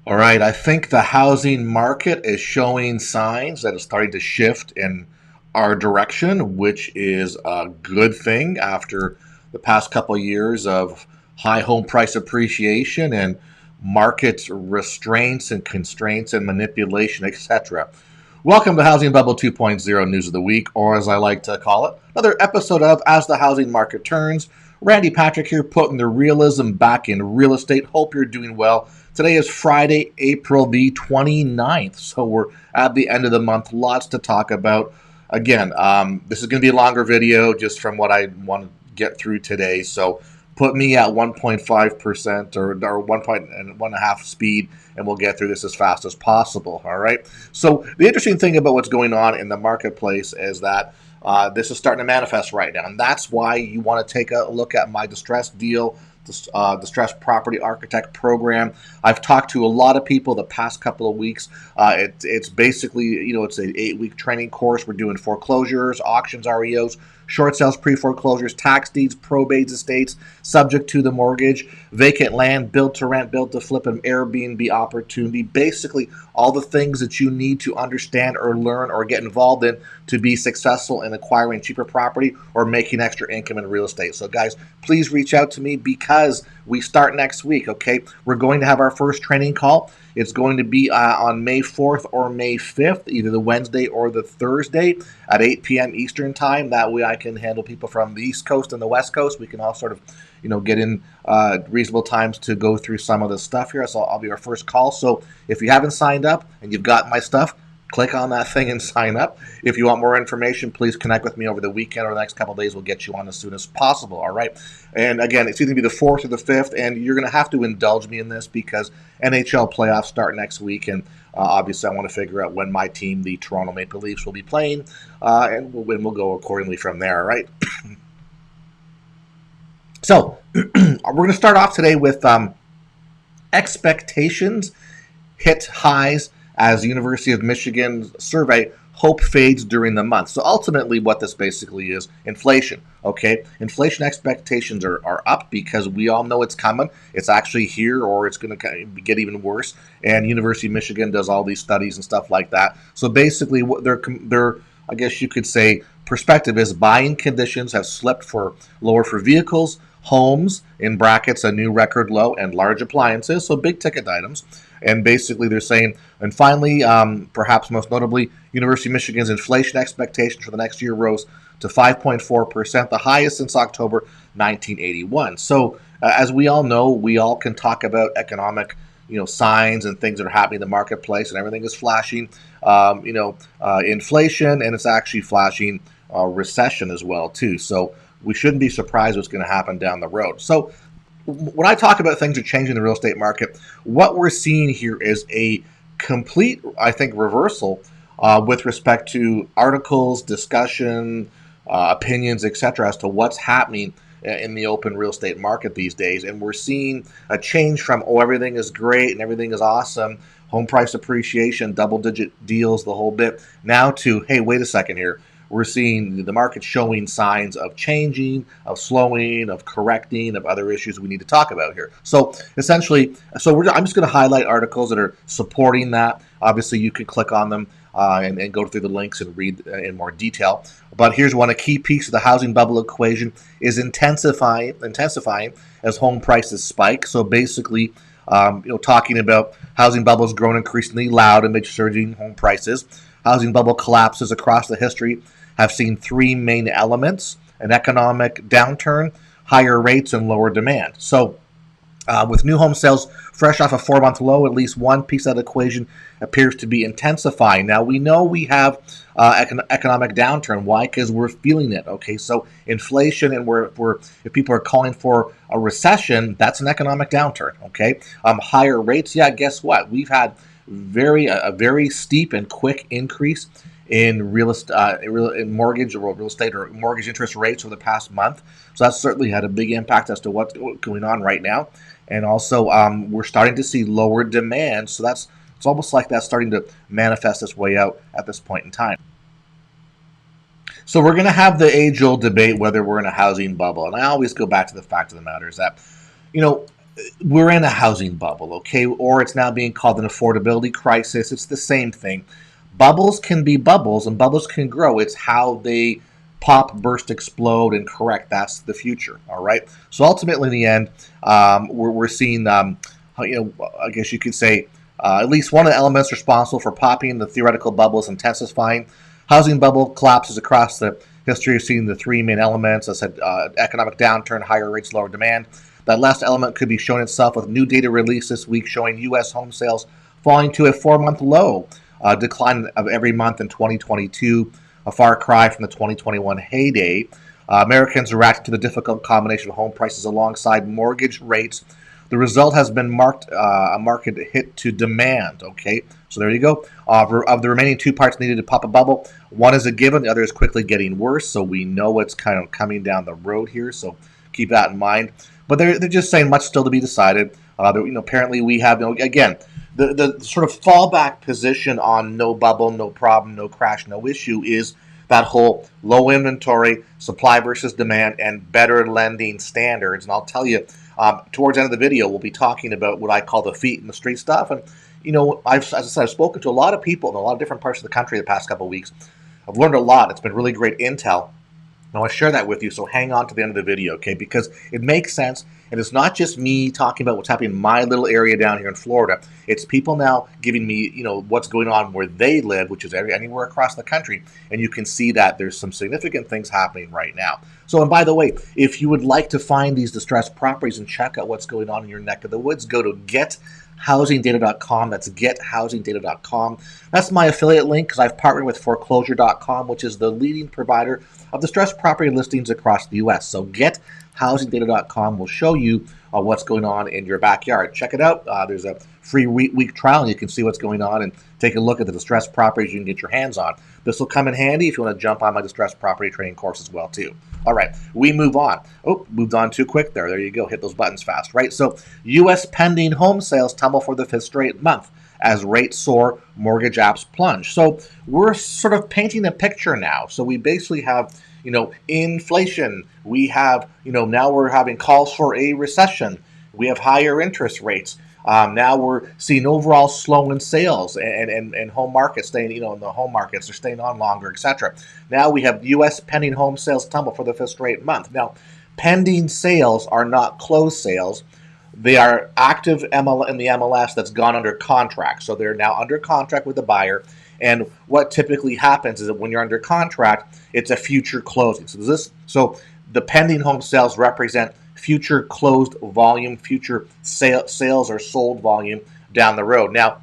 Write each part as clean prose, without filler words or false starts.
All right, I think the housing market is showing signs that it's starting to shift in our direction, which is a good thing after the past couple of years of high home price appreciation and market restraints and constraints and manipulation, etc. Welcome to Housing Bubble 2.0 News of the Week, or as I like to call it, another episode of As the Housing Market Turns. Randy Patrick here, putting the realism back in real estate. Hope you're doing well. Today is Friday, April the 29th, so we're at the end of the month. Lots to talk about. Again, this is going to be a longer video just from what I want to get through today, so put me at 1.5% or 1.5 speed, and we'll get through this as fast as possible, all right? So the interesting thing about what's going on in the marketplace is that this is starting to manifest right now, and that's why you want to take a look at my distressed deal, distressed property architect program. I've talked to a lot of people the past couple of weeks. It's basically, it's an 8-week training course. We're doing foreclosures, auctions, REOs, short sales, pre-foreclosures, tax deeds, probates, estates, subject to the mortgage, vacant land, build to rent, build to flip, and Airbnb opportunity. Basically, all the things that you need to understand or learn or get involved in to be successful in acquiring cheaper property or making extra income in real estate. So guys, please reach out to me because we start next week, okay? We're going to have our first training call. It's going to be on May 4th or May 5th, either the Wednesday or the Thursday at 8 p.m. Eastern time. That way I can handle people from the East Coast and the West Coast. We can all sort of, get in reasonable times to go through some of the stuff here. So I'll be our first call. So if you haven't signed up and you've got my stuff, click on that thing and sign up. If you want more information, please connect with me over the weekend or the next couple of days. We'll get you on as soon as possible, all right? And again, it's either going to be the 4th or the 5th, and you're going to have to indulge me in this because NHL playoffs start next week, and obviously I want to figure out when my team, the Toronto Maple Leafs, will be playing, and we'll go accordingly from there, all right? So we're going to start off today with expectations hit highs as the University of Michigan survey hope fades during the month. So ultimately what this basically is inflation, okay? Inflation expectations are up because we all know it's coming. It's actually here or it's going to get even worse. And University of Michigan does all these studies and stuff like that. So basically what their I guess you could say perspective is buying conditions have slipped lower for vehicles, homes, in brackets, a new record low, and large appliances, so big ticket items. And basically they're saying, and finally, perhaps most notably, University of Michigan's inflation expectations for the next year rose to 5.4%, the highest since October 1981. So as we all know, we all can talk about economic signs and things that are happening in the marketplace, and everything is flashing, inflation, and it's actually flashing recession as well, too. So we shouldn't be surprised what's going to happen down the road. So when I talk about things are changing in the real estate market, what we're seeing here is a complete, I think, reversal with respect to articles, discussion, opinions, etc., as to what's happening in the open real estate market these days. And we're seeing a change from, everything is great and everything is awesome, home price appreciation, double-digit deals, the whole bit, now to, hey, wait a second here. We're seeing the market showing signs of changing, of slowing, of correcting, of other issues we need to talk about here. So essentially, I'm just going to highlight articles that are supporting that. Obviously, you can click on them and go through the links and read in more detail. But here's one: a key piece of the housing bubble equation is intensifying as home prices spike. So basically, talking about housing bubbles growing increasingly loud amid surging home prices. Housing bubble collapses across the history have seen three main elements: an economic downturn, higher rates, and lower demand. So with new home sales fresh off a 4-month low, at least one piece of that equation appears to be intensifying. Now, we know we have economic downturn. Why? Because we're feeling it. Okay, so inflation, and if people are calling for a recession, that's an economic downturn. Okay, higher rates. Yeah, guess what? We've had a very steep and quick increase in in mortgage or real estate or mortgage interest rates over the past month. So that's certainly had a big impact as to what's going on right now. And also, we're starting to see lower demand. So it's almost like that's starting to manifest its way out at this point in time. So we're going to have the age-old debate whether we're in a housing bubble. And I always go back to the fact of the matter is that, we're in a housing bubble, okay? Or it's now being called an affordability crisis. It's the same thing. Bubbles can be bubbles and bubbles can grow. It's how they pop, burst, explode, and correct. That's the future, all right? So ultimately, in the end, we're seeing, I guess you could say, at least one of the elements responsible for popping the theoretical bubble is intensifying. Housing bubble collapses across the history of seeing the three main elements. I said economic downturn, higher rates, lower demand. That last element could be showing itself with new data released this week showing U.S. home sales falling to a 4-month low, decline of every month in 2022, a far cry from the 2021 heyday. Americans reacted to the difficult combination of home prices alongside mortgage rates. The result has been a market hit to demand. Okay, so there you go. Of the remaining two parts needed to pop a bubble, one is a given, the other is quickly getting worse. So we know what's kind of coming down the road here. So keep that in mind. But they're just saying much still to be decided. Apparently we have, again, the sort of fallback position on no bubble, no problem, no crash, no issue is that whole low inventory, supply versus demand, and better lending standards. And I'll tell you, towards the end of the video, we'll be talking about what I call the feet in the street stuff. And, as I said, I've spoken to a lot of people in a lot of different parts of the country the past couple of weeks. I've learned a lot. It's been really great intel. I want to share that with you, so hang on to the end of the video, okay? Because it makes sense, and it's not just me talking about what's happening in my little area down here in Florida. It's people now giving me, what's going on where they live, which is anywhere across the country, and you can see that there's some significant things happening right now. So, and by the way, if you would like to find these distressed properties and check out what's going on in your neck of the woods, go to gethousingdata.com. That's gethousingdata.com. That's my affiliate link because I've partnered with Foreclosure.com, which is the leading provider of distressed property listings across the U.S. So gethousingdata.com will show you what's going on in your backyard. Check it out. There's a free week trial, and you can see what's going on and take a look at the distressed properties you can get your hands on. This will come in handy if you want to jump on my distressed property training course as well, too. All right, we move on. Oh, moved on too quick there. There you go. Hit those buttons fast, right? So U.S. pending home sales tumble for the 5th straight month as rates soar, mortgage apps plunge. So we're sort of painting a picture now. So we basically have, inflation. We have, now we're having calls for a recession. We have higher interest rates. Now we're seeing overall slowing sales and home markets staying, in the home markets, they're staying on longer, etc. Now we have U.S. pending home sales tumble for the 5th straight month. Now, pending sales are not closed sales. They are active in the MLS that's gone under contract. So they're now under contract with the buyer. And what typically happens is that when you're under contract, it's a future closing. So the pending home sales represent future closed volume, future sales or sold volume down the road. Now,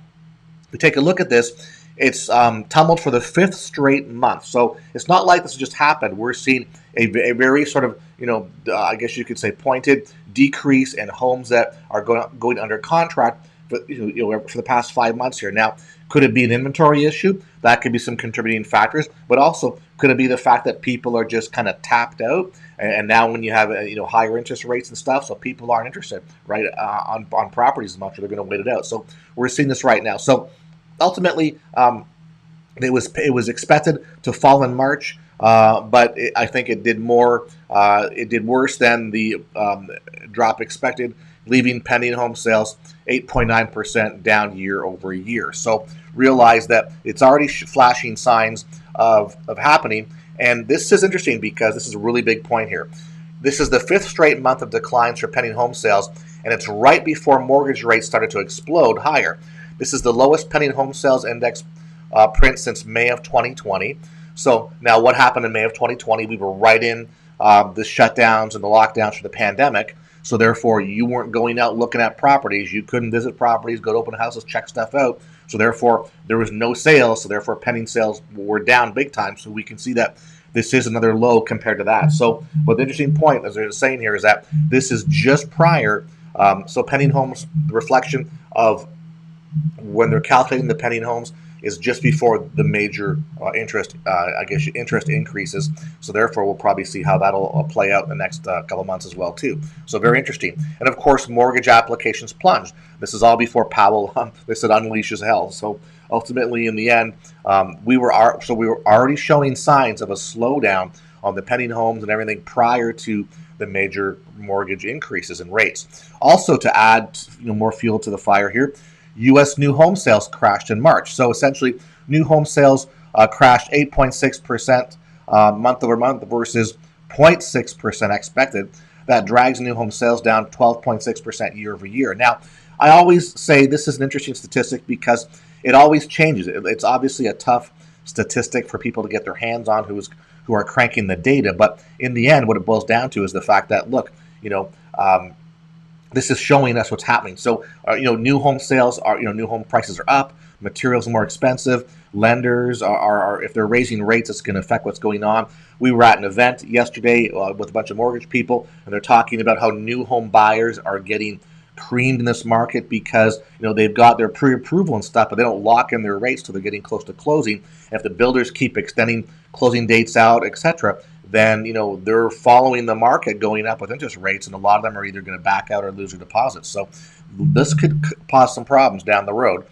if we take a look at this, it's tumbled for the 5th straight month. So it's not like this just happened. We're seeing a very sort of, I guess you could say pointed decrease in homes that are going under contract for the past 5 months here. Now, could it be an inventory issue? That could be some contributing factors, but also could it be the fact that people are just kind of tapped out, and now when you have higher interest rates and stuff, so people aren't interested, right, on properties as much, or they're going to wait it out. So we're seeing this right now. So ultimately, it was expected to fall in March, but I think it did more. It did worse than the drop expected, leaving pending home sales 8.9% down year over year. So realize that it's already flashing signs of happening. And this is interesting because this is a really big point here. This is the 5th straight month of declines for pending home sales, and it's right before mortgage rates started to explode higher. This is the lowest pending home sales index print since May of 2020. So now what happened in May of 2020? We were right in the shutdowns and the lockdowns for the pandemic. So therefore, you weren't going out looking at properties. You couldn't visit properties, go to open houses, check stuff out. So therefore, there was no sales. So therefore, pending sales were down big time. So we can see that this is another low compared to that. So, but the interesting point, as they're saying here, is that this is just prior. So pending homes, the reflection of when they're calculating the pending homes is just before the major interest increases. So therefore, we'll probably see how that'll play out in the next couple of months as well too. So very interesting. And of course, mortgage applications plunged. This is all before Powell they said unleashes hell. So ultimately, in the end, we were already showing signs of a slowdown on the pending homes and everything prior to the major mortgage increases in rates. Also, to add more fuel to the fire here, U.S. new home sales crashed in March. So essentially, new home sales crashed 8.6% month over month versus 0.6% expected. That drags new home sales down 12.6% year over year. Now, I always say this is an interesting statistic because it always changes. It's obviously a tough statistic for people to get their hands on who are cranking the data. But in the end, what it boils down to is the fact that, look, this is showing us what's happening. So, new home sales are, new home prices are up, materials are more expensive. Lenders are if they're raising rates, it's going to affect what's going on. We were at an event yesterday with a bunch of mortgage people, and they're talking about how new home buyers are getting creamed in this market because they've got their pre-approval and stuff, but they don't lock in their rates till they're getting close to closing. And if the builders keep extending closing dates out, etc., then they're following the market going up with interest rates, and a lot of them are either going to back out or lose their deposits. So this could cause some problems down the road.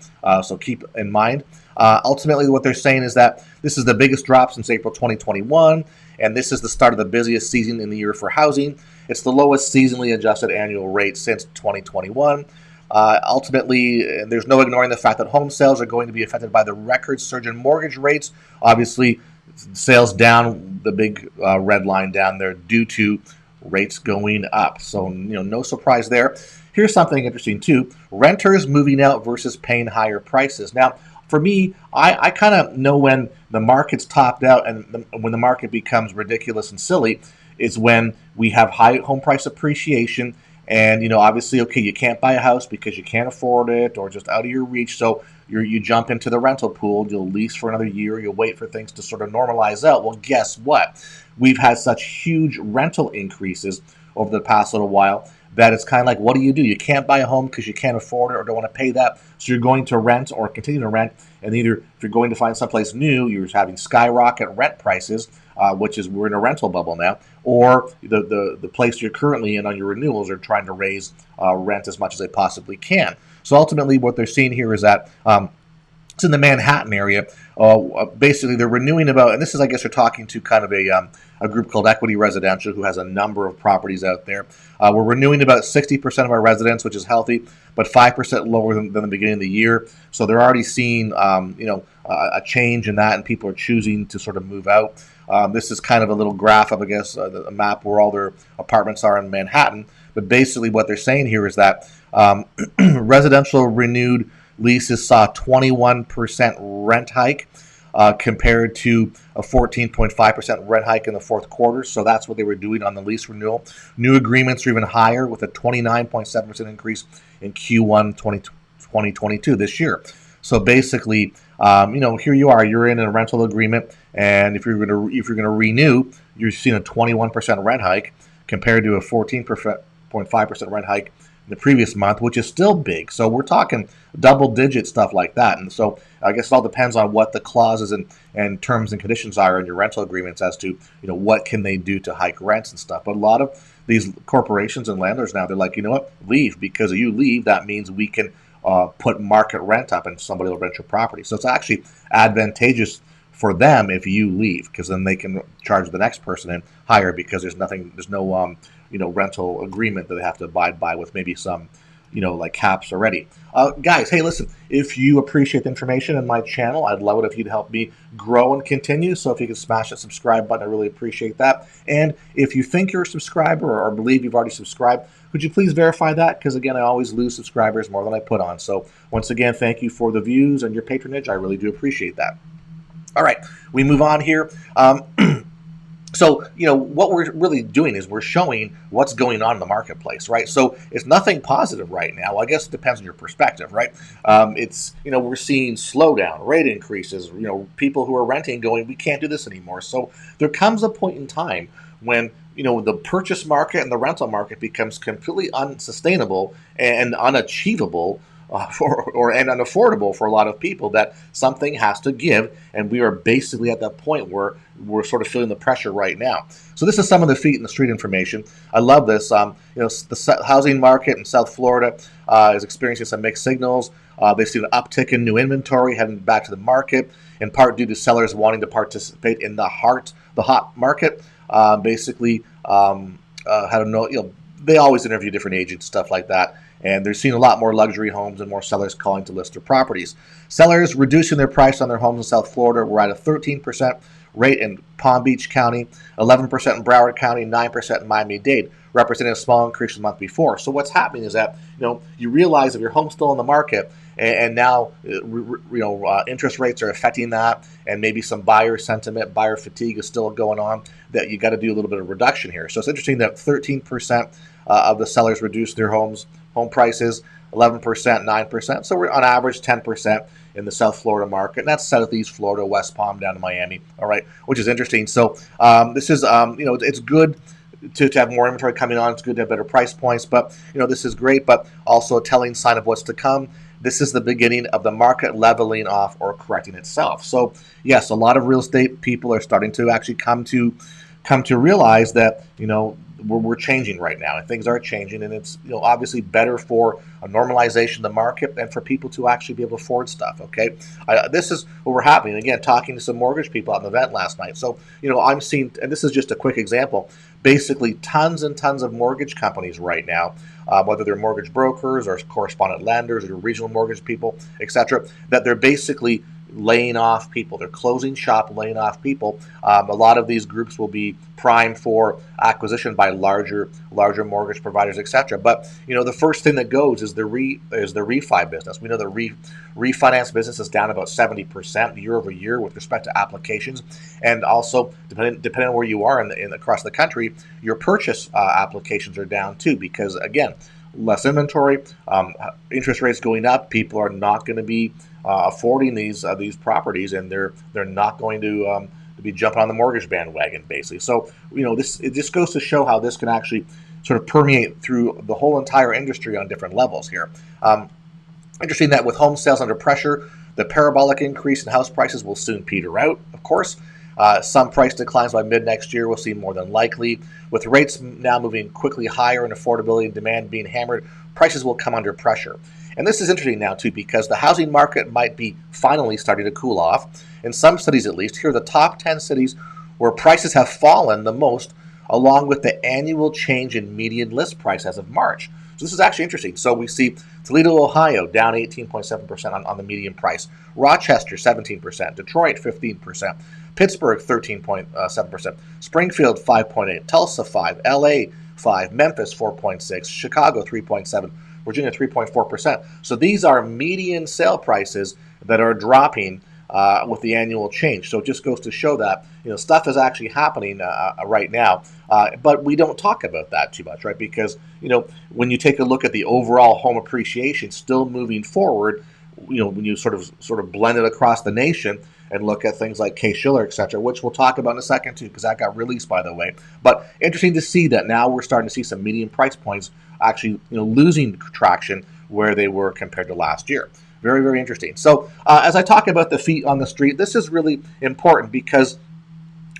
So keep in mind. Ultimately, what they're saying is that this is the biggest drop since April 2021, and this is the start of the busiest season in the year for housing. It's the lowest seasonally adjusted annual rate since 2021. Ultimately, there's no ignoring the fact that home sales are going to be affected by the record surge in mortgage rates. Obviously, sales down, the big red line down there, due to rates going up. So, no surprise there. Here's something interesting too: renters moving out versus paying higher prices. Now, for me, I kind of know when the market's topped out and when the market becomes ridiculous and silly is when we have high home price appreciation. And, obviously, okay, you can't buy a house because you can't afford it or just out of your reach. So you jump into the rental pool, you'll lease for another year, you'll wait for things to sort of normalize out. Well, guess what? We've had such huge rental increases over the past little while that it's kind of like, what do? You can't buy a home because you can't afford it or don't want to pay that. So you're going to rent or continue to rent. And either if you're going to find someplace new, you're having skyrocket rent prices, which is we're in a rental bubble now, or the place you're currently in on your renewals are trying to raise rent as much as they possibly can. So ultimately what they're seeing here is that it's in the Manhattan area. Basically, they're renewing about, and this is, I guess, you're talking to kind of a group called Equity Residential, who has a number of properties out there. We're renewing about 60% of our residents, which is healthy, but 5% lower than the beginning of the year. So they're already seeing, a change in that, and people are choosing to sort of move out. This is kind of a little graph of, I guess, a map where all their apartments are in Manhattan. But basically, what they're saying here is that residential renewed leases saw a 21% rent hike compared to a 14.5% rent hike in the fourth quarter. So that's what they were doing on the lease renewal. New agreements are even higher, with a 29.7% increase in Q1 2022 this year. So basically, here you are, you're in a rental agreement, and if you're going to renew, you're seeing a 21% rent hike compared to a 14.5% rent hike in the previous month, which is still big. So we're talking double-digit stuff like that. And so I guess it all depends on what the clauses and terms and conditions are in your rental agreements as to, what can they do to hike rents and stuff. But a lot of these corporations and landlords now, they're like, you know what, leave, because if you leave, that means we can put market rent up and somebody will rent your property. So it's actually advantageous for them if you leave, because then they can charge the next person in higher, because there's no rental agreement that they have to abide by with maybe some like caps already. Guys, hey, listen, if you appreciate the information in my channel, I'd love it if you'd help me grow and continue. So if you could smash that subscribe button, I really appreciate that. And if you think you're a subscriber or believe you've already subscribed, could you please verify that? Because again, I always lose subscribers more than I put on. So once again, thank you for the views and your patronage. I really do appreciate that. All right, we move on here. So, what we're really doing is we're showing what's going on in the marketplace, right? So it's nothing positive right now. I guess it depends on your perspective, right? It's, we're seeing slowdown, rate increases, people who are renting going, we can't do this anymore. So there comes a point in time when, the purchase market and the rental market becomes completely unsustainable and unachievable and unaffordable for a lot of people, that something has to give, and we are basically at that point where we're sort of feeling the pressure right now. So this is some of the feet in the street information. I love this. The housing market in South Florida is experiencing some mixed signals. They've seen an uptick in new inventory heading back to the market, in part due to sellers wanting to participate in the hot market. how to know, they always interview different agents, stuff like that. And they're seeing a lot more luxury homes and more sellers calling to list their properties. Sellers reducing their price on their homes in South Florida. We're at a 13% rate in Palm Beach County, 11% in Broward County, 9% in Miami-Dade, representing a small increase from the month before. So what's happening is that you realize if your home's still on the market, and now interest rates are affecting that, and maybe some buyer sentiment, buyer fatigue is still going on, that you got to do a little bit of reduction here. So it's interesting that 13% of the sellers reduced their home prices, 11%, 9%. So we're on average 10% in the South Florida market, and that's Southeast Florida, West Palm down to Miami. All right, which is interesting. So this is it's good to have more inventory coming on. It's good to have better price points, but this is great, but also a telling sign of what's to come. This is the beginning of the market leveling off or correcting itself. So yes, a lot of real estate people are starting to actually come to realize that we're changing right now, and things are changing, and it's obviously better for a normalization of the market and for people to actually be able to afford stuff. Okay, this is what we're happening. Again, talking to some mortgage people at an event last night. So I'm seeing, and this is just a quick example, basically tons and tons of mortgage companies right now, whether they're mortgage brokers or correspondent lenders or regional mortgage people, etc., that they're basically laying off people. They're closing shop, laying off people. A lot of these groups will be primed for acquisition by larger mortgage providers, etc. But the first thing that goes is the refi business. We know the refinance business is down about 70% year over year with respect to applications, and also depending on where you are across the country, your purchase applications are down too, because again, less inventory, interest rates going up. People are not going to be affording these properties, and they're not going to be jumping on the mortgage bandwagon, basically. So it just goes to show how this can actually sort of permeate through the whole entire industry on different levels here. Interesting that with home sales under pressure, the parabolic increase in house prices will soon peter out, of course. Some price declines by mid-next year will seem more than likely. With rates now moving quickly higher and affordability and demand being hammered, prices will come under pressure. And this is interesting now, too, because the housing market might be finally starting to cool off. In some cities, at least, here are the top 10 cities where prices have fallen the most, along with the annual change in median list price as of March. So this is actually interesting. So we see Toledo, Ohio, down 18.7% on the median price. Rochester, 17%. Detroit, 15%. Pittsburgh, 13.7%. Springfield, 5.8%. Tulsa, 5%. LA, 5%. Memphis, 4.6%. Chicago, 3.7%. Virginia, 3.4%. So these are median sale prices that are dropping with the annual change. So it just goes to show that stuff is actually happening right now, but we don't talk about that too much, right? Because when you take a look at the overall home appreciation still moving forward, when you sort of blend it across the nation and look at things like CaseShiller, etc., which we'll talk about in a second too, because that got released, by the way. But interesting to see that now we're starting to see some median price points actually losing traction where they were compared to last year. Very, very interesting. So as I talk about the feet on the street, this is really important, because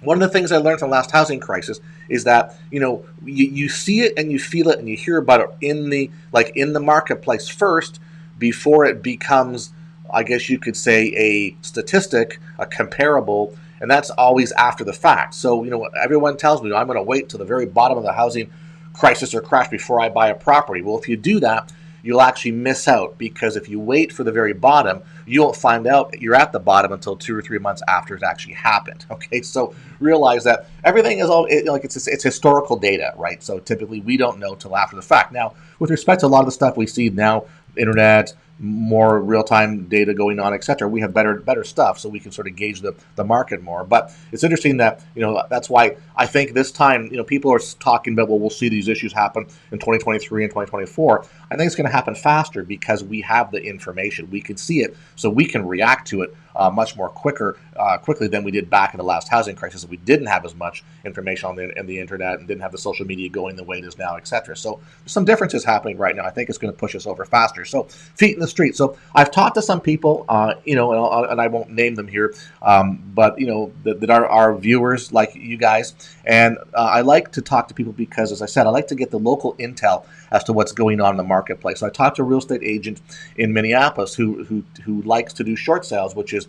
one of the things I learned from the last housing crisis is that you see it and you feel it and you hear about it in the marketplace first before it becomes, I guess you could say, a statistic, a comparable, and that's always after the fact. So everyone tells me I'm going to wait till the very bottom of the housing crisis or crash before I buy a property. Well, if you do that, you'll actually miss out, because if you wait for the very bottom, you won't find out you're at the bottom until 2 or 3 months after it's actually happened. Okay, so realize that everything is it's historical data, right? So typically we don't know till after the fact. Now, with respect to a lot of the stuff we see now, internet, more real-time data going on, etc., we have better stuff, so we can sort of gauge the market more. But it's interesting that that's why I think this time people are talking about, well, we'll see these issues happen in 2023 and 2024. I think it's going to happen faster because we have the information, we can see it, so we can react to it much more quickly than we did back in the last housing crisis. We didn't have as much information on the internet and didn't have the social media going the way it is now, etc. So there's some differences happening right now. I think it's going to push us over faster. So feet in the street. So I've talked to some people, and I won't name them here, but that are our viewers, like you guys, and I like to talk to people because, as I said, I like to get the local intel as to what's going on in the marketplace. So I talked to a real estate agent in Minneapolis who likes to do short sales, which is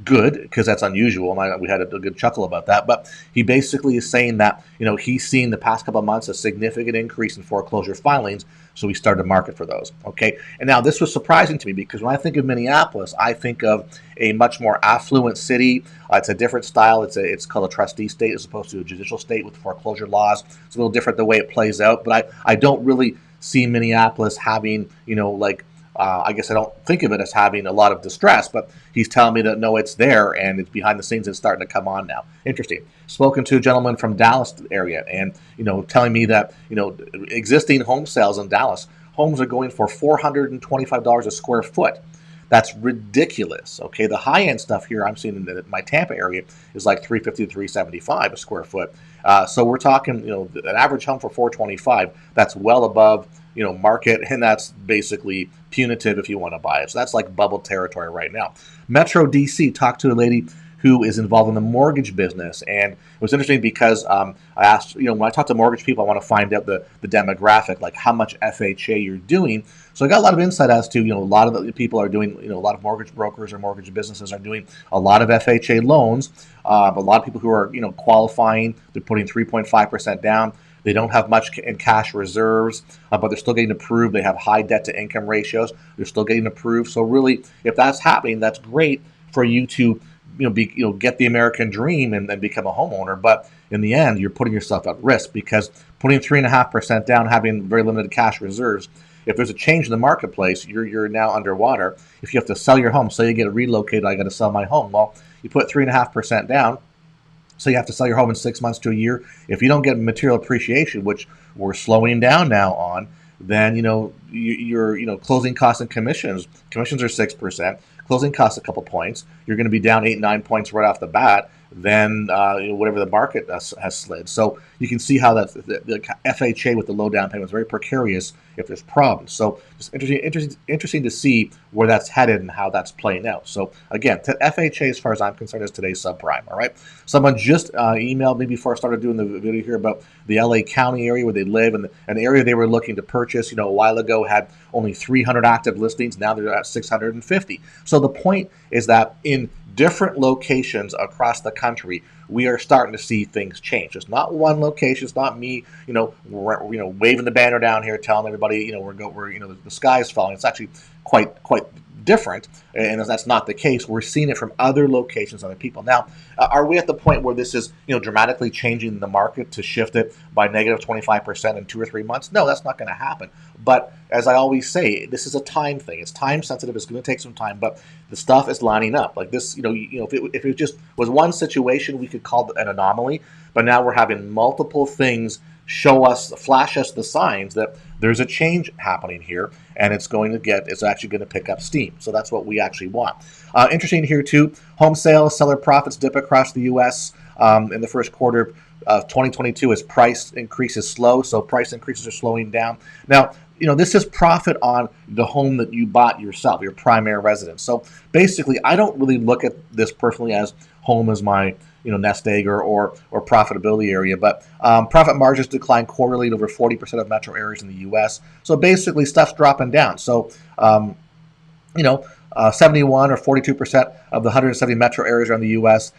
good because that's unusual, and we had a good chuckle about that. But he basically is saying that he's seen the past couple of months a significant increase in foreclosure filings, so he started to market for those. Okay, and now this was surprising to me because when I think of Minneapolis, I think of a much more affluent city. It's a different style. It's called a trustee state as opposed to a judicial state with foreclosure laws. It's a little different the way it plays out, but I don't really see Minneapolis having I guess I don't think of it as having a lot of distress, but he's telling me that no, it's there and it's behind the scenes. It's starting to come on now. Interesting. Spoken to a gentleman from Dallas area, and telling me that existing home sales in Dallas, homes are going for $425 a square foot. That's ridiculous. Okay, the high end stuff here I'm seeing in my Tampa area is like $350 to $375 a square foot. So we're talking, an average home for $425. That's well above market, and that's basically punitive if you want to buy it. So that's like bubble territory right now. Metro DC, talked to a lady who is involved in the mortgage business, and it was interesting because I asked, when I talk to mortgage people, I want to find out the demographic, like how much FHA you're doing. So I got a lot of insight as to, a lot of the people are doing, a lot of mortgage brokers or mortgage businesses are doing a lot of FHA loans. A lot of people who are, qualifying, they're putting 3.5% down. They don't have much in cash reserves, but they're still getting approved. They have high debt to income ratios. They're still getting approved. So really, if that's happening, that's great for you to, get the American dream and then become a homeowner. But in the end, you're putting yourself at risk because putting 3.5% down, having very limited cash reserves, if there's a change in the marketplace, you're now underwater. If you have to sell your home, say you get relocated, I got to sell my home. Well, you put 3.5% down. So you have to sell your home in 6 months to a year. If you don't get material appreciation, which we're slowing down now on, then your closing costs and commissions. Commissions are 6%. Closing costs a couple points. You're going to be down 8-9 points right off the bat. Then whatever the market has slid. So you can see how that the FHA with the low down payment is very precarious if there's problems. So it's interesting to see where that's headed and how that's playing out. So again, FHA, as far as I'm concerned, is today's subprime. All right. Someone just emailed me before I started doing the video here about the LA County area where they live, and an area they were looking to purchase. A while ago had only 300 active listings. Now they're at 650. So the point is that in different locations across the country, we are starting to see things change. It's not one location. It's not me, waving the banner down here, telling everybody, the sky is falling. It's actually quite different, and that's not the case. We're seeing it from other locations, other people. Now, are we at the point where this is, dramatically changing the market to shift it by negative 25% in 2 or 3 months? No, that's not going to happen. But as I always say, this is a time thing. It's time sensitive. It's going to take some time, but the stuff is lining up. Like this, if it just was one situation, we could call it an anomaly. But now we're having multiple things flash us the signs that there's a change happening here, and it's actually going to pick up steam. So that's what we actually want. Interesting here too, home sales, seller profits dip across the U.S. In the first quarter of 2022 as price increases slow. So price increases are slowing down. Now, this is profit on the home that you bought yourself, your primary residence. So basically, I don't really look at this personally as home as my nest egg or profitability area, but profit margins decline quarterly at over 40% of metro areas in the U.S. So basically, stuff's dropping down. So 71 or 42% of the 170 metro areas around the U.S.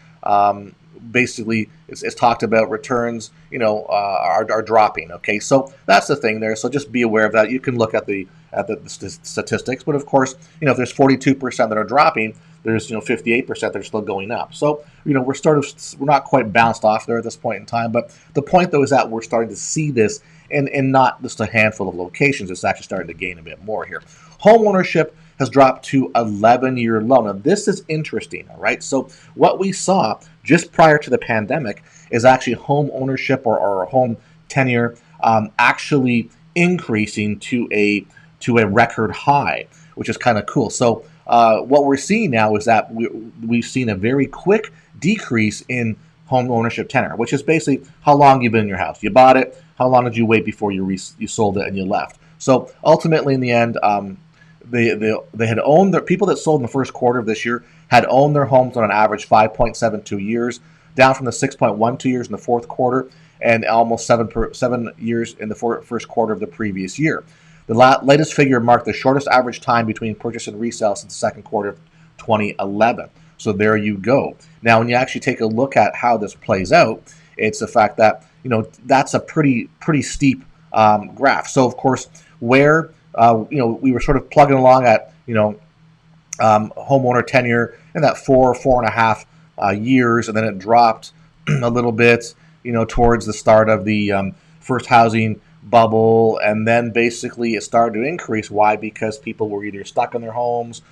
Basically, it's talked about returns, are dropping. Okay, so that's the thing there. So just be aware of that. You can look at the statistics, but of course, if there's 42% that are dropping, there's 58% that are still going up. So we're not quite bounced off there at this point in time. But the point though is that we're starting to see this in not just a handful of locations. It's actually starting to gain a bit more here. Home ownership has dropped to 11-year low. Now this is interesting. All right. So what we saw just prior to the pandemic is actually home ownership or home tenure actually increasing to a record high, which is kind of cool. So what we're seeing now is that we've seen a very quick decrease in home ownership tenure, which is basically how long you've been in your house. You bought it. How long did you wait before you sold it and you left? So ultimately, in the end, they had owned their people that sold in the first quarter of this year had owned their homes on an average 5.72 years, down from the 6.12 years in the fourth quarter and almost 7 years in the first quarter of the previous year. The latest figure marked the shortest average time between purchase and resale since the second quarter of 2011. So there you go. Now, when you actually take a look at how this plays out, it's the fact that that's a pretty steep graph. So of course, where we were sort of plugging along at homeowner tenure in that 4.5 years, and then it dropped a little bit, towards the start of the first housing bubble, and then basically it started to increase. Why? Because people were either stuck in their homes,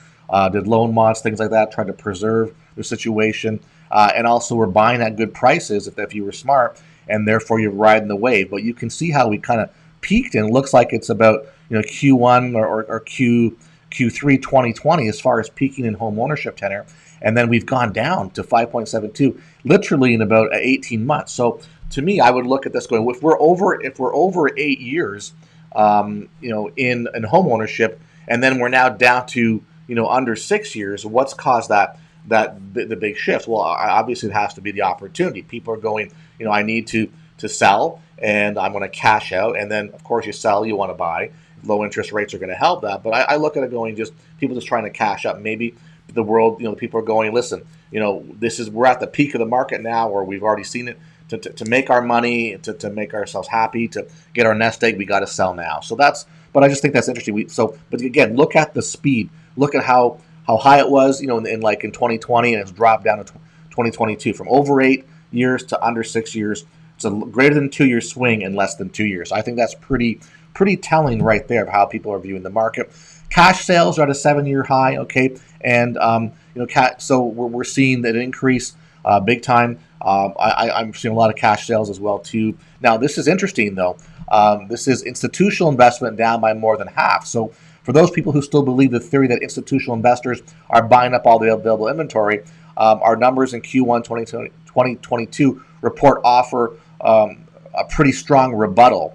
did loan mods, things like that, trying to preserve their situation, and also were buying at good prices if you were smart, and therefore you're riding the wave. But you can see how we kind of peaked, and it looks like it's about Q1 or Q3 2020 as far as peaking in home ownership tenure, and then we've gone down to 5.72 literally in about 18 months. So to me, I would look at this going, if we're over 8 years, in home ownership, and then we're now down to under 6 years, what's caused the big shift? Well, obviously it has to be the opportunity. People are going, I need to sell, and I'm going to cash out, and then of course you sell, you want to buy. Low interest rates are going to help that, but I look at it going, just people just trying to cash up. Maybe the world, people are going, listen, we're at the peak of the market now, or we've already seen it. To make our money, to make ourselves happy, to get our nest egg, we got to sell now. So but I just think that's interesting. But again, look at the speed. Look at how high it was, in 2020, and it's dropped down to 2022 from over 8 years to under 6 years. It's a greater than 2 year swing in less than 2 years. I think that's pretty telling right there of how people are viewing the market. Cash sales are at a 7-year high, okay, and so we're seeing that increase big time. I'm seeing a lot of cash sales as well too. Now this is interesting though. This is institutional investment down by more than half. So for those people who still believe the theory that institutional investors are buying up all the available inventory, our numbers in Q1 2022 report offer a pretty strong rebuttal.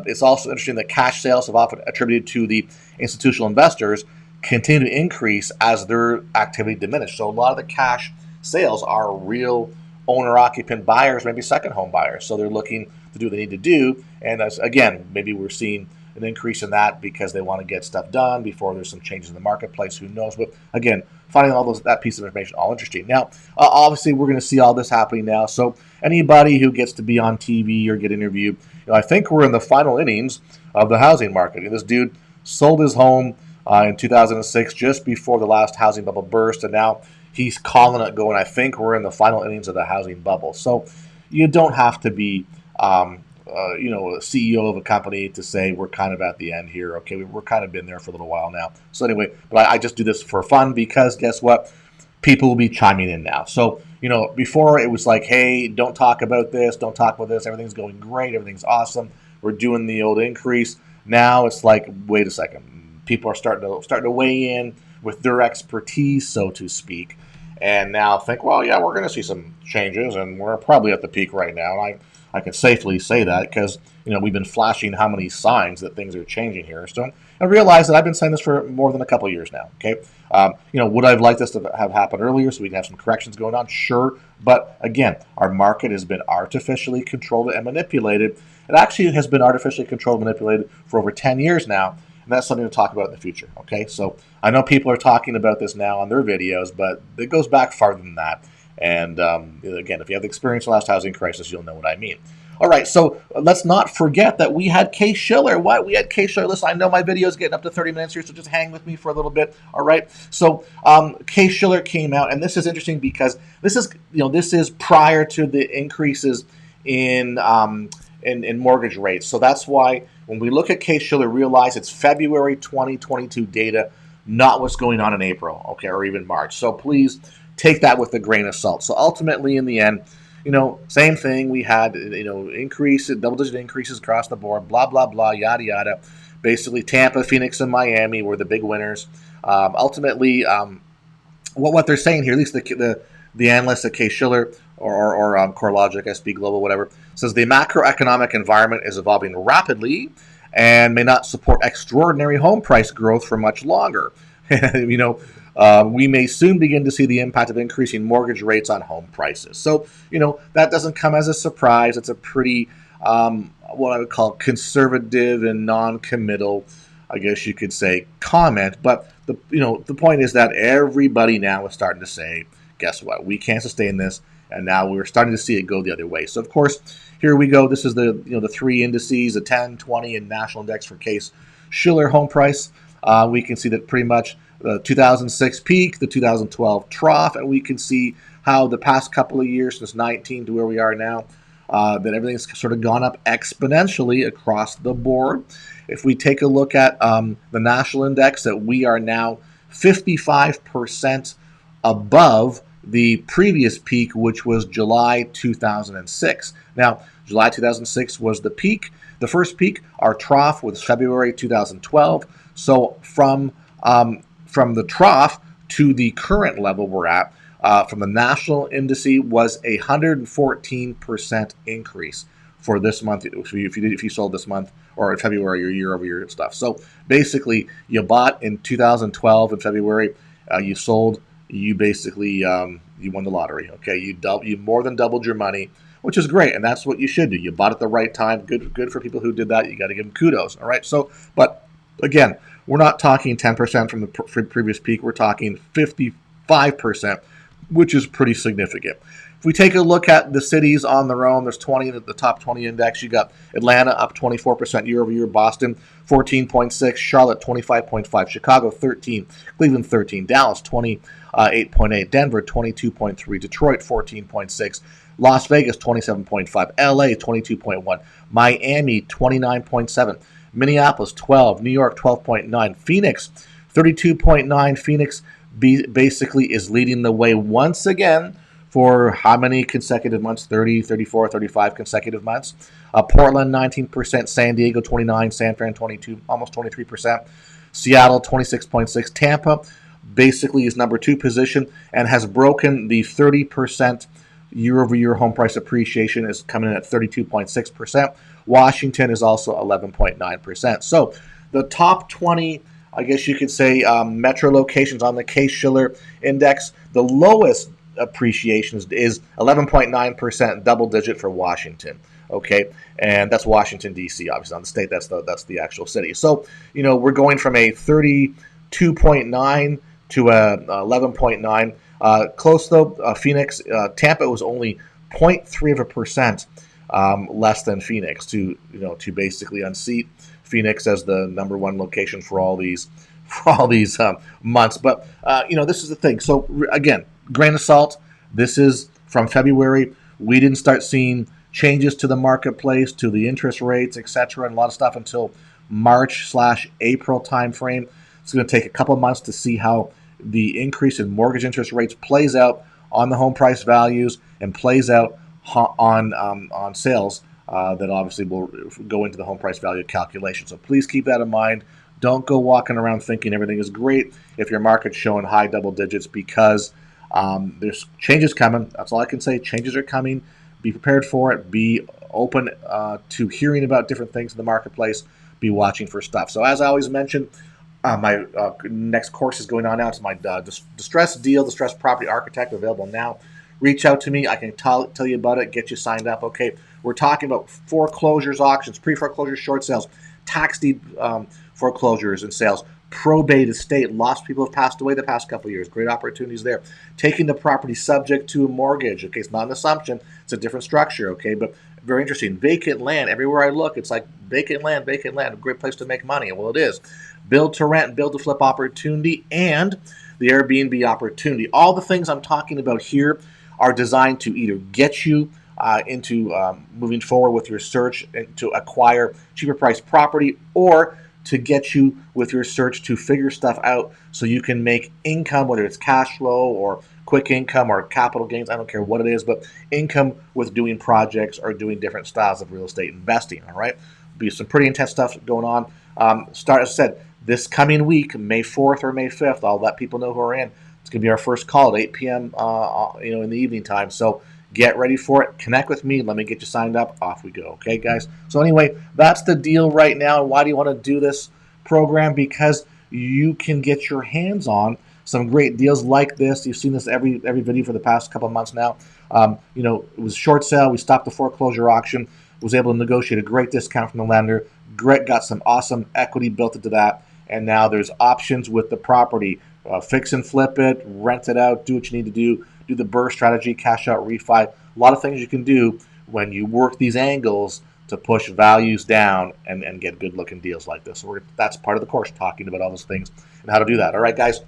It's also interesting that cash sales have often attributed to the institutional investors continue to increase as their activity diminished. So a lot of the cash sales are real owner-occupant buyers, maybe second home buyers. So they're looking to do what they need to do. And again, maybe we're seeing an increase in that because they want to get stuff done before there's some changes in the marketplace. Who knows? But again, finding that piece of information, all interesting. Now, obviously, we're going to see all this happening now. So anybody who gets to be on TV or get interviewed, I think we're in the final innings of the housing market. This dude sold his home in 2006, just before the last housing bubble burst, and now he's calling it going, I think we're in the final innings of the housing bubble. So you don't have to be, a CEO of a company to say we're kind of at the end here. Okay, we're kind of been there for a little while now. So anyway, but I just do this for fun because guess what? People will be chiming in now. So, before it was like, hey, don't talk about this, everything's going great, everything's awesome, we're doing the old increase. Now it's like, wait a second, people are starting to weigh in with their expertise, so to speak, and now think, well, yeah, we're going to see some changes, and we're probably at the peak right now. And I can safely say that because we've been flashing how many signs that things are changing here. So I realize that I've been saying this for more than a couple of years now. Okay, would I have liked this to have happened earlier so we can have some corrections going on? Sure, but again, our market has been artificially controlled and manipulated. It actually has been artificially controlled and manipulated for over 10 years now. And that's something to talk about in the future, okay? So I know people are talking about this now on their videos, but it goes back farther than that. And again, if you have the experience of the last housing crisis, you'll know what I mean. All right, so let's not forget that we had CaseShiller. What? We had CaseShiller. Listen, I know my video is getting up to 30 minutes here, so just hang with me for a little bit. All right. So CaseShiller came out, and this is interesting because this is prior to the increases in mortgage rates. So that's why when we look at CaseShiller, realize it's February 2022 data, not what's going on in April, okay, or even March. So please take that with a grain of salt. So ultimately, in the end, same thing. We had, double-digit increases across the board, blah, blah, blah, yada, yada. Basically, Tampa, Phoenix, and Miami were the big winners. Ultimately, what they're saying here, at least the analysts at CaseShiller or CoreLogic, SB Global, whatever, says the macroeconomic environment is evolving rapidly and may not support extraordinary home price growth for much longer. We may soon begin to see the impact of increasing mortgage rates on home prices. So, that doesn't come as a surprise. It's a pretty, what I would call conservative and non-committal, I guess you could say, comment. But the point is that everybody now is starting to say, guess what? We can't sustain this, and now we're starting to see it go the other way. So of course, here we go. This is the the three indices: the 10, 20, and national index for CaseShiller home price. We can see that pretty much the 2006 peak, the 2012 trough, and we can see how the past couple of years, since 19 to where we are now, that everything's sort of gone up exponentially across the board. If we take a look at the national index, that we are now 55% above the previous peak, which was July 2006. Now, July 2006 was the peak, the first peak. Our trough was February 2012. So from the trough to the current level we're at, from the national indice was a 114% increase for this month. If you sold this month or in February or year over year stuff. So basically, you bought in 2012 in February, you sold. You basically you won the lottery. Okay, you more than doubled your money, which is great, and that's what you should do. You bought at the right time. Good for people who did that. You got to give them kudos. All right. So, but again, we're not talking 10% from the previous peak. We're talking 55%, which is pretty significant. If we take a look at the cities on their own, there's 20 in the top 20 index. You got Atlanta up 24% year over year, Boston 14.6, Charlotte 25.5, Chicago 13, Cleveland 13, Dallas 28.8, Denver 22.3, Detroit 14.6, Las Vegas 27.5, LA 22.1, Miami 29.7, Minneapolis 12, New York 12.9, Phoenix 32.9. Phoenix basically is leading the way once again for how many consecutive months? 30, 34, 35 consecutive months. Portland 19%, San Diego 29, San Fran 22, almost 23%. Seattle 26.6. Tampa basically is number 2 position and has broken the 30% year-over-year home price appreciation, is coming in at 32.6%. Washington is also 11.9%. So the top 20, I guess you could say, metro locations on the CaseShiller index, the lowest appreciation is 11.9%, double digit for Washington. Okay, and that's Washington D.C. Obviously, on the state, that's the actual city. So we're going from a 32.9 to a 11.9. Close though, Phoenix, Tampa was only 0.3% less than Phoenix to basically unseat Phoenix as the number 1 location for all these months. But this is the thing. So again, grain of salt. This is from February. We didn't start seeing changes to the marketplace, to the interest rates, etc., and a lot of stuff until March/April timeframe. It's going to take a couple months to see how the increase in mortgage interest rates plays out on the home price values and plays out on sales. That obviously will go into the home price value calculation. So please keep that in mind. Don't go walking around thinking everything is great if your market's showing high double digits, because there's changes coming. That's all I can say. Changes are coming. Be prepared for it. Be open to hearing about different things in the marketplace. Be watching for stuff. So as I always mention, my next course is going on now. It's my distressed property architect, available now. Reach out to me. I can tell you about it, get you signed up. Okay, we're talking about foreclosures, auctions, pre-foreclosure, short sales, tax deed foreclosures and sales, probate, estate. Lots of people have passed away the past couple of years. Great opportunities there. Taking the property subject to a mortgage. Okay, it's not an assumption. It's a different structure. Okay, but very interesting. Vacant land. Everywhere I look, it's like vacant land, vacant land. A great place to make money. Well, it is. Build to rent, build to flip opportunity, and the Airbnb opportunity. All the things I'm talking about here are designed to either get you into moving forward with your search to acquire cheaper priced property, or to get you with your search to figure stuff out so you can make income, whether it's cash flow or quick income or capital gains. I don't care what it is, but income with doing projects or doing different styles of real estate investing. All right, be some pretty intense stuff going on. As I said, this coming week, May 4th or May 5th, I'll let people know who are in. It's going to be our first call at 8 p.m. In the evening time. So get ready for it. Connect with me. Let me get you signed up. Off we go. Okay, guys? So anyway, that's the deal right now. Why do you want to do this program? Because you can get your hands on some great deals like this. You've seen this every video for the past couple of months now. It was a short sale. We stopped the foreclosure auction. Was able to negotiate a great discount from the lender. Got some awesome equity built into that. And now there's options with the property. Fix and flip it, rent it out, do what you need to do do the BRRRR strategy, cash out refi. A lot of things you can do when you work these angles to push values down and get good looking deals like this. So that's part of the course, talking about all those things and how to do that. All right, guys,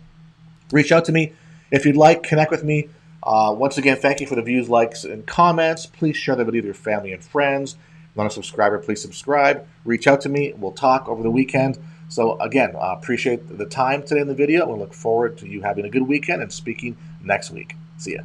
reach out to me if you'd like, connect with me. Once again, thank you for the views, likes, and comments. Please share the video with your family and friends. If you're not a subscriber, please subscribe. Reach out to me. We'll talk over the weekend. So again, appreciate the time today in the video. We look forward to you having a good weekend and speaking next week. See ya.